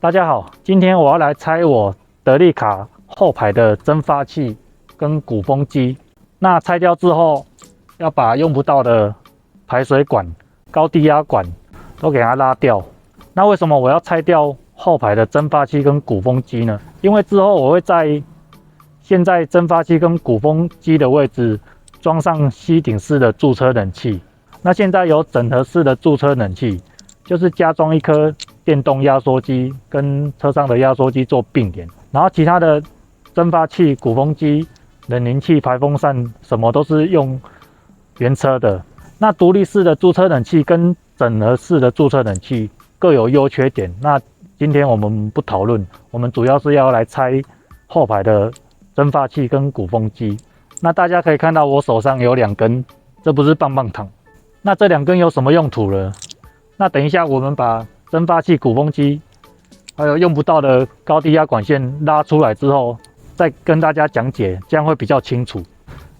大家好，今天我要来拆我德利卡后排的蒸发器跟鼓风机。那拆掉之后，要把用不到的排水管、高低压管都给它拉掉。那为什么我要拆掉后排的蒸发器跟鼓风机呢？因为之后我会在现在蒸发器跟鼓风机的位置装上吸顶式的驻车冷气。那现在有整合式的驻车冷气，就是加装一颗电动压缩机跟车上的压缩机做并联，然后其他的蒸发器、鼓风机、冷凝器、排风扇什么都是用原车的。那独立式的驻车冷气跟整合式的驻车冷气各有优缺点。那今天我们不讨论，我们主要是要来拆后排的蒸发器跟鼓风机。那大家可以看到我手上有2根，这不是棒棒糖。那这2根有什么用途呢？那等一下我们把蒸发器、鼓风机还有用不到的高低压管线拉出来之后，再跟大家讲解，这样会比较清楚。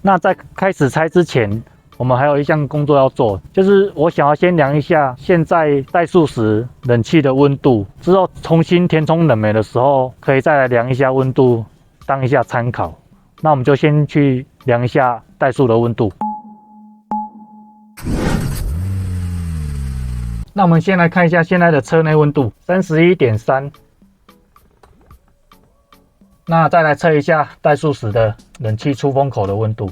那在开始拆之前，我们还有一项工作要做，就是我想要先量一下现在怠速时冷气的温度，之后重新填充冷媒的时候，可以再来量一下温度，当一下参考。那我们就先去量一下怠速的温度。那我们先来看一下现在的车内温度，31.3。那再来测一下怠速时的冷气出风口的温度。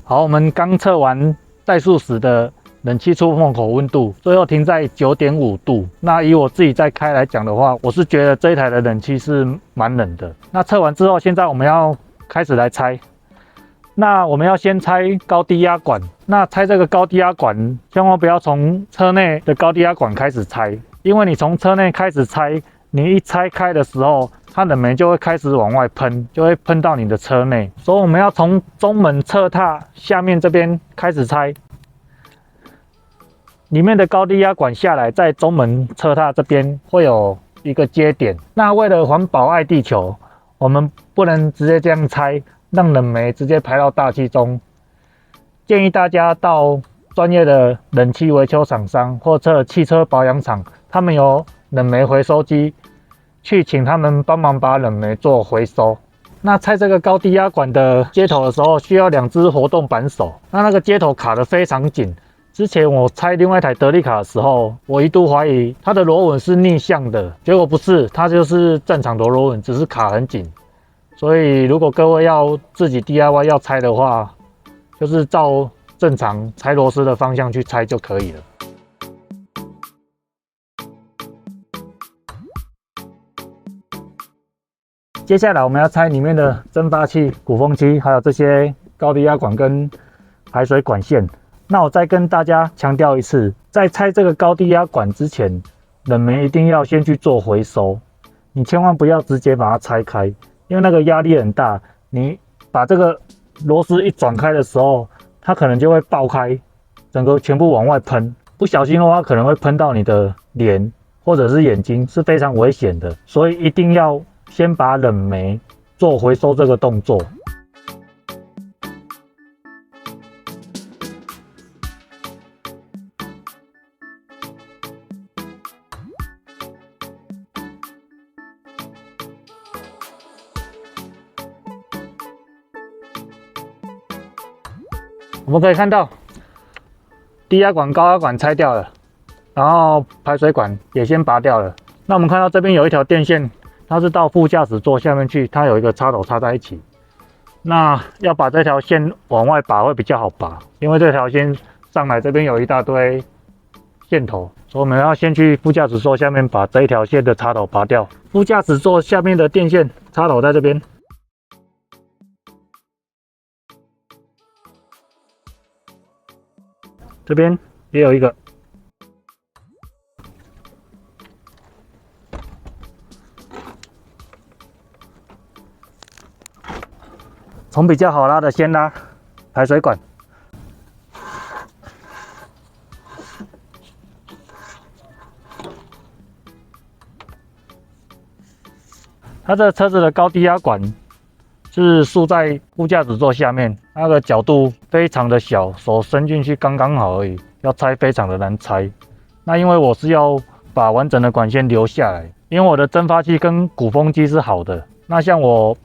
好，我们刚测完怠速时的冷气出风口温度，最后停在 9.5 度。那以我自己在开来讲的话，我是觉得这一台的冷气是蛮冷的。那测完之后，现在我们要开始来拆。那我们要先拆高低压管。那拆这个高低压管，千万不要从车内的高低压管开始拆，因为你从车内开始拆，你一拆开的时候，它冷媒就会开始往外喷，就会喷到你的车内。所以我们要从中门侧踏下面这边开始拆，里面的高低压管下来，在中门侧踏这边会有一个接点。那为了环保爱地球，我们不能直接这样拆，让冷媒直接排到大气中。建议大家到专业的冷气维修厂商或者汽车保养厂，他们有冷媒回收机，去请他们帮忙把冷媒做回收。那拆这个高低压管的接头的时候，需要2只活动扳手。那个接头卡得非常紧。之前我拆另外一台德利卡的时候，我一度怀疑它的螺纹是逆向的，结果不是，它就是正常的螺纹，只是卡很紧。所以如果各位要自己 DIY 要拆的话，就是照正常拆螺丝的方向去拆就可以了。接下来我们要拆里面的蒸发器、鼓风机，还有这些高低压管跟排水管线。那我再跟大家强调一次，在拆这个高低压管之前，冷媒一定要先去做回收。你千万不要直接把它拆开，因为那个压力很大。你把这个螺丝一转开的时候，它可能就会爆开，整个全部往外喷。不小心的话，可能会喷到你的脸或者是眼睛，是非常危险的。所以一定要先把冷媒做回收这个动作。我们可以看到，低压管、高压管拆掉了，然后排水管也先拔掉了。那我们看到这边有一条电线，它是到副驾驶座下面去，它有一个插头插在一起。那要把这条线往外拔会比较好拔，因为这条线上来这边有一大堆线头，所以我们要先去副驾驶座下面把这一条线的插头拔掉。副驾驶座下面的电线插头在这边。这边也有一个，从比较好拉的先拉排水管。它这车子的高低压管是竖在副驾驶座下面，那个角度非常的小，手伸进去刚刚好而已，要拆非常的难拆。那因为我是要把完整的管线留下来，因为我的蒸发器跟鼓风机是好的。那像我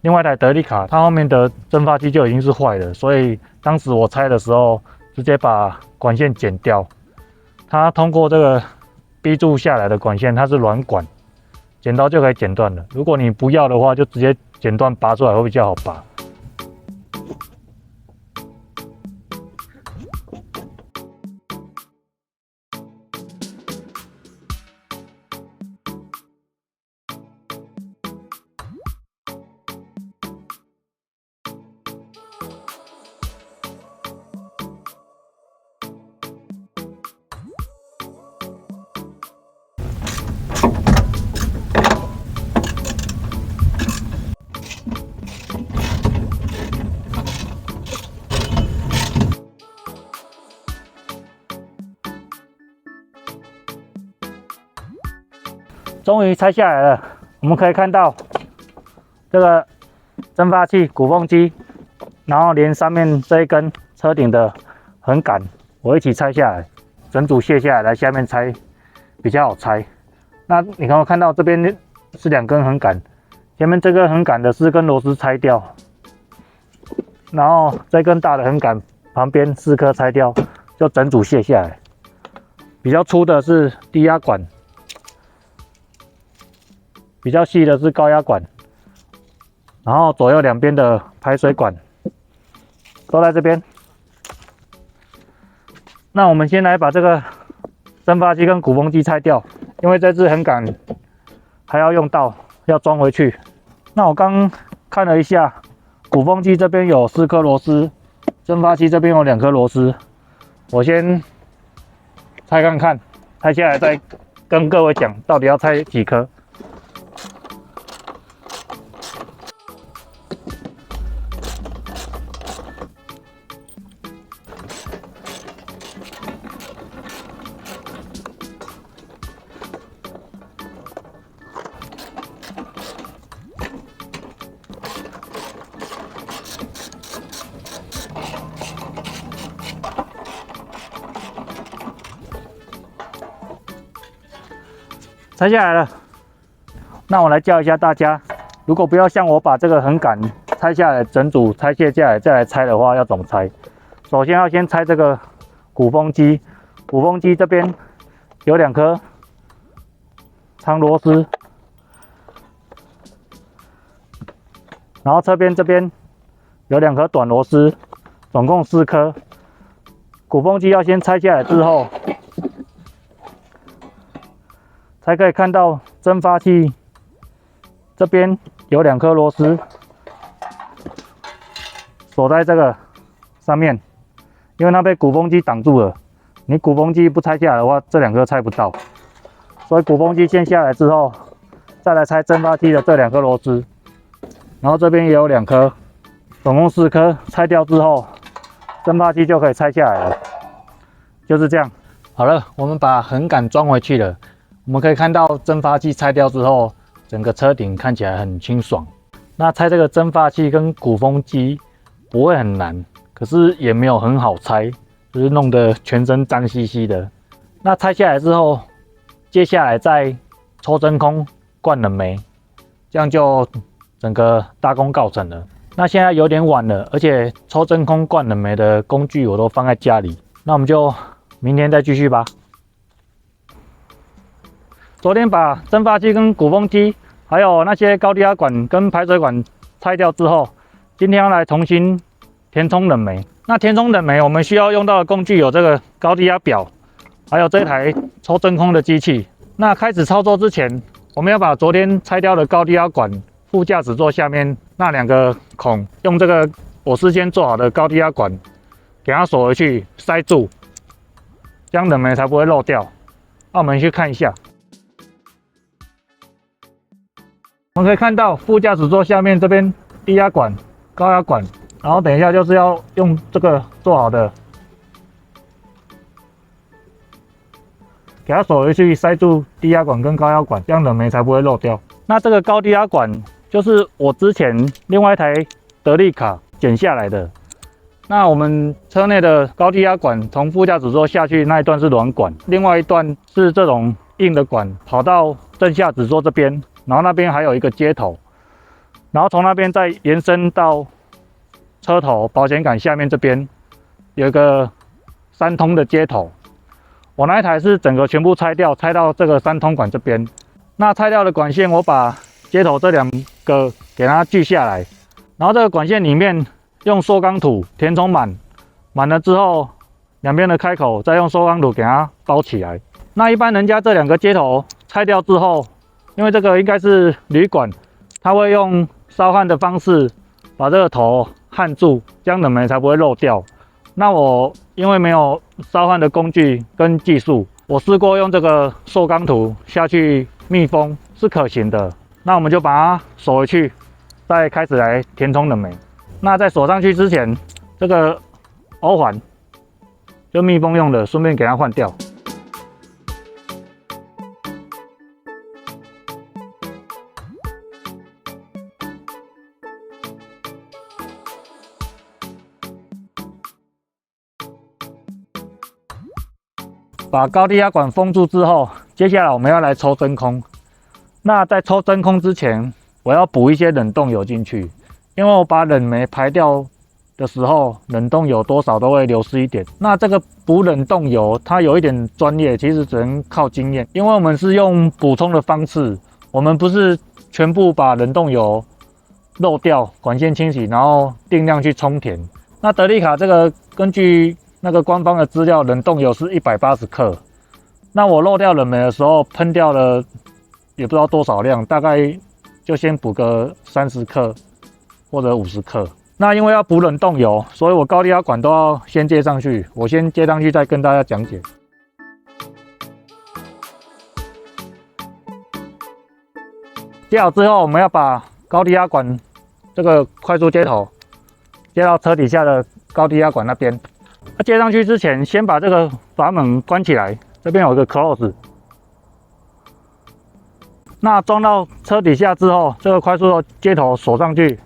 另外一台德利卡，它后面的蒸发器就已经是坏了，所以当时我拆的时候直接把管线剪掉。它通过这个 B 柱下来的管线，它是软管。剪刀就可以剪断了。如果你不要的话，就直接剪断拔出来会比较好拔。终于拆下来了，我们可以看到这个蒸发器、鼓风机，然后连上面这一根车顶的横杆，我一起拆下来，整组卸下来，下面拆比较好拆。那你刚刚看到这边是2根横杆，前面这根横杆的4根螺丝拆掉，然后这根大的横杆旁边4颗拆掉，就整组卸下来。比较粗的是低压管。比较细的是高压管，然后左右两边的排水管都在这边。那我们先来把这个蒸发机跟鼓风机拆掉，因为这支横杆还要用到，要装回去。那我刚看了一下，鼓风机这边有4颗螺丝，蒸发机这边有2颗螺丝。我先拆看看，拆下来再跟各位讲到底要拆几颗。拆下来了，那我来教一下大家，如果不要像我把这个横杆拆下来，整组拆卸下来再来拆的话，要怎么拆？首先要先拆这个鼓风机，鼓风机这边有2颗长螺丝，然后侧边这边有2颗短螺丝，总共4颗。鼓风机要先拆下来之后，才可以看到蒸发器这边有2颗螺丝锁在这个上面，因为它被鼓风机挡住了。你鼓风机不拆下来的话，这2颗拆不到。所以鼓风机先下来之后，再来拆蒸发器的这2颗螺丝，然后这边也有2颗，总共4颗。拆掉之后，蒸发器就可以拆下来了。就是这样。好了，我们把横杆装回去了。我们可以看到蒸发器拆掉之后，整个车顶看起来很清爽。那拆这个蒸发器跟鼓风机不会很难，可是也没有很好拆，就是弄得全身脏兮兮的。那拆下来之后，接下来再抽真空灌冷媒，这样就整个大功告成了。那现在有点晚了，而且抽真空灌冷媒的工具我都放在家里，那我们就明天再继续吧。昨天把蒸发机跟鼓风机，还有那些高低压管跟排水管拆掉之后，今天要来重新填充冷媒。那填充冷媒我们需要用到的工具有这个高低压表，还有这台抽真空的机器。那开始操作之前，我们要把昨天拆掉的高低压管副驾驶座下面那2个孔，用这个我事先做好的高低压管给它锁回去，塞住，这样冷媒才不会漏掉。那我们去看一下。我们可以看到副驾驶座下面这边低压管高压管，然后等一下就是要用这个做好的，给它锁回去，塞住低压管跟高压管，这样冷媒才不会漏掉。那这个高低压管就是我之前另外一台德利卡剪下来的。那我们车内的高低压管从副驾驶座下去那一段是软管，另外一段是这种硬的管，跑到正驾驶座这边，然后那边还有一个接头，然后从那边再延伸到车头保险杆下面这边有一个3通的接头。我那一台是整个全部拆掉，拆到这个3通管这边。那拆掉的管线，我把接头这2个给它锯下来，然后这个管线里面用缩钢土填充满了之后，两边的开口再用缩钢土给它包起来。那一般人家这2个接头拆掉之后，因为这个应该是铝管，它会用烧焊的方式把这个头焊住，这样冷媒才不会漏掉。那我因为没有烧焊的工具跟技术，我试过用这个塑钢土下去密封是可行的。那我们就把它锁回去，再开始来填充冷媒。那在锁上去之前，这个欧环就密封用的，顺便给它换掉。把高低压管封住之后，接下来我们要来抽真空。那在抽真空之前，我要补一些冷冻油进去，因为我把冷媒排掉的时候，冷冻油多少都会流失一点。那这个补冷冻油，它有一点专业，其实只能靠经验，因为我们是用补充的方式，我们不是全部把冷冻油漏掉，管线清洗，然后定量去充填。那德利卡这个根据那个官方的资料，冷冻油是180克。那我漏掉冷媒的时候，喷掉了也不知道多少量，大概就先补个30克或者50克。那因为要补冷冻油，所以我高低压管都要先接上去。我先接上去，再跟大家讲解。接好之后，我们要把高低压管这个快速接头接到车底下的高低压管那边。那接上去之前，先把这个阀门关起来，这边有一个 close。那装到车底下之后，这个快速接头锁上去，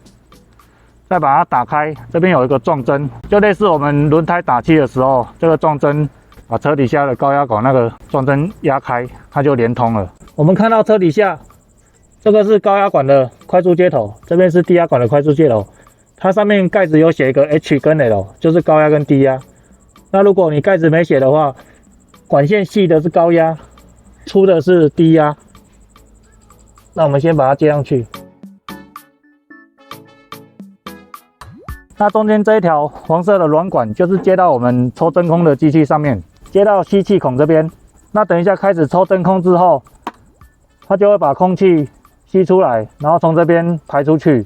再把它打开，这边有一个撞针，就类似我们轮胎打气的时候，这个撞针把车底下的高压管那个撞针压开，它就连通了。我们看到车底下这个是高压管的快速接头，这边是低压管的快速接头，它上面盖子有写一个 H 跟 L， 就是高压跟低压。那如果你盖子没写的话，管线细的是高压，粗的是低压。那我们先把它接上去。那中间这一条黄色的软管就是接到我们抽真空的机器上面，接到吸气孔这边。那等一下开始抽真空之后，它就会把空气吸出来，然后从这边排出去。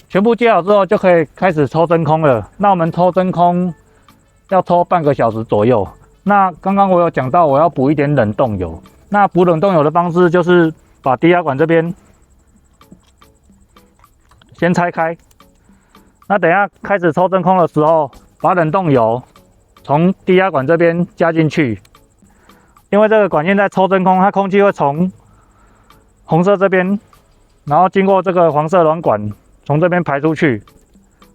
全部接好之后，就可以开始抽真空了。那我们抽真空要抽半个小时左右。那刚刚我有讲到，我要补一点冷冻油。那补冷冻油的方式就是把低压管这边先拆开。那等一下开始抽真空的时候，把冷冻油从低压管这边加进去。因为这个管线在抽真空，它空气会从红色这边，然后经过这个黄色软管，从这边排出去，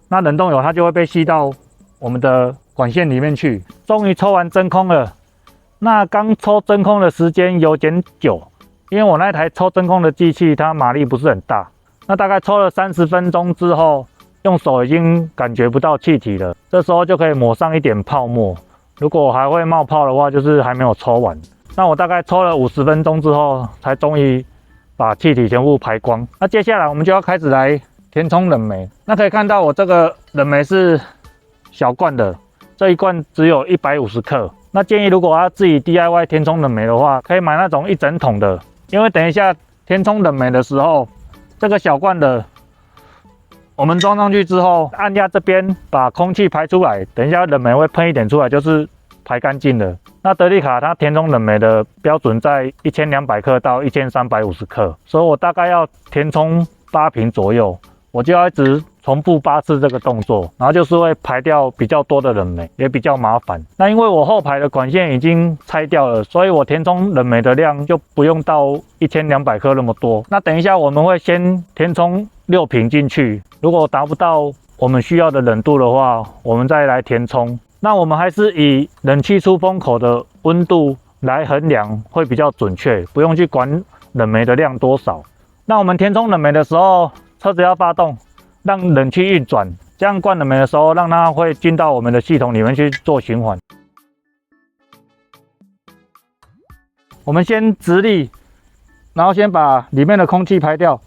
那冷冻油它就会被吸到我们的管线里面去。终于抽完真空了。那刚抽真空的时间有点久，因为我那台抽真空的机器它马力不是很大。那大概抽了30分钟之后，用手已经感觉不到气体了，这时候就可以抹上一点泡沫。如果还会冒泡的话，就是还没有抽完。那我大概抽了50分钟之后，才终于把气体全部排光。那接下来我们就要开始来填充冷媒。那可以看到我这个冷媒是小罐的，这一罐只有150克。那建议如果要自己 DIY 填充冷媒的话，可以买那种1整桶的，因为等一下填充冷媒的时候，这个小罐的我们装上去之后，按压这边把空气排出来，等一下冷媒会喷一点出来，就是排干净了。那德利卡它填充冷媒的标准在1200克到1350克，所以我大概要填充8瓶左右，我就要一直重复8次这个动作，然后就是会排掉比较多的冷媒，也比较麻烦。那因为我后排的管线已经拆掉了，所以我填充冷媒的量就不用到1200克那么多。那等一下我们会先填充6瓶进去，如果达不到我们需要的冷度的话，我们再来填充。那我们还是以冷气出风口的温度来衡量会比较准确，不用去管冷媒的量多少。那我们填充冷媒的时候，车子要发动，让冷气运转，这样灌冷媒的时候，让它会进到我们的系统里面去做循环。我们先直立，然后先把里面的空气排掉。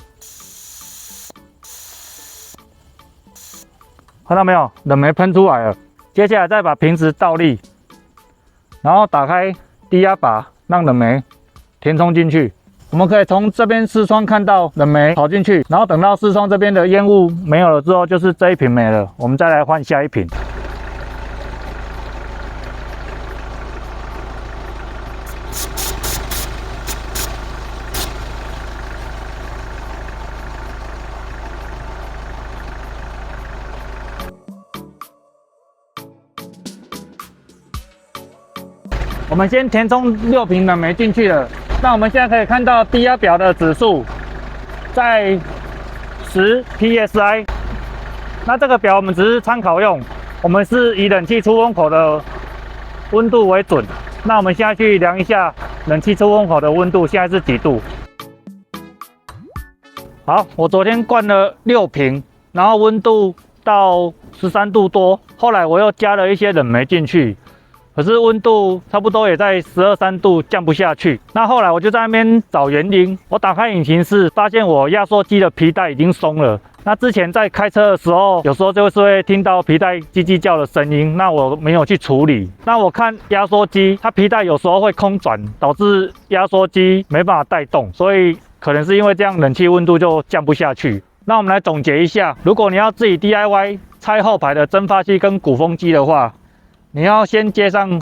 看到没有？冷媒喷出来了。接下来再把瓶子倒立，然后打开低压拔，让冷媒填充进去。我们可以从这边视窗看到冷媒跑进去，然后等到视窗这边的烟雾没有了之后，就是这一瓶没了，我们再来换下一瓶。我们先填充6瓶冷媒进去了，那我们现在可以看到低压表的指数在10 psi。那这个表我们只是参考用，我们是以冷气出风口的温度为准。那我们现在去量一下冷气出风口的温度，现在是几度？好，我昨天灌了6瓶，然后温度到13度多，后来我又加了一些冷媒进去。可是温度差不多也在12、13度，降不下去。那后来我就在那边找原因。我打开引擎室，发现我压缩机的皮带已经松了。那之前在开车的时候，有时候就是会听到皮带叽叽叫的声音，那我没有去处理。那我看压缩机，它皮带有时候会空转，导致压缩机没办法带动，所以可能是因为这样，冷气温度就降不下去。那我们来总结一下，如果你要自己 DIY 拆后排的蒸发机跟鼓风机的话，你要先接上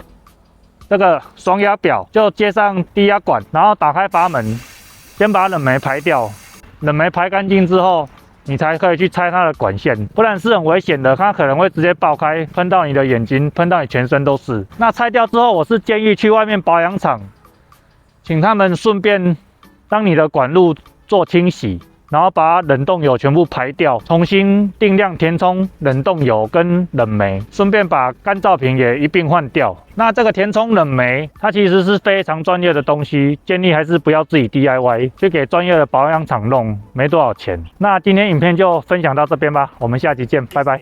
这个双压表，就接上低压管，然后打开阀门，先把冷媒排掉。冷媒排干净之后，你才可以去拆它的管线，不然是很危险的，它可能会直接爆开，喷到你的眼睛，喷到你全身都是。那拆掉之后，我是建议去外面保养厂，请他们顺便让你的管路做清洗。然后把冷冻油全部排掉，重新定量填充冷冻油跟冷媒，顺便把干燥瓶也一并换掉。那这个填充冷媒，它其实是非常专业的东西，建议还是不要自己 DIY， 去给专业的保养厂弄，没多少钱。那今天影片就分享到这边吧，我们下期见，拜拜。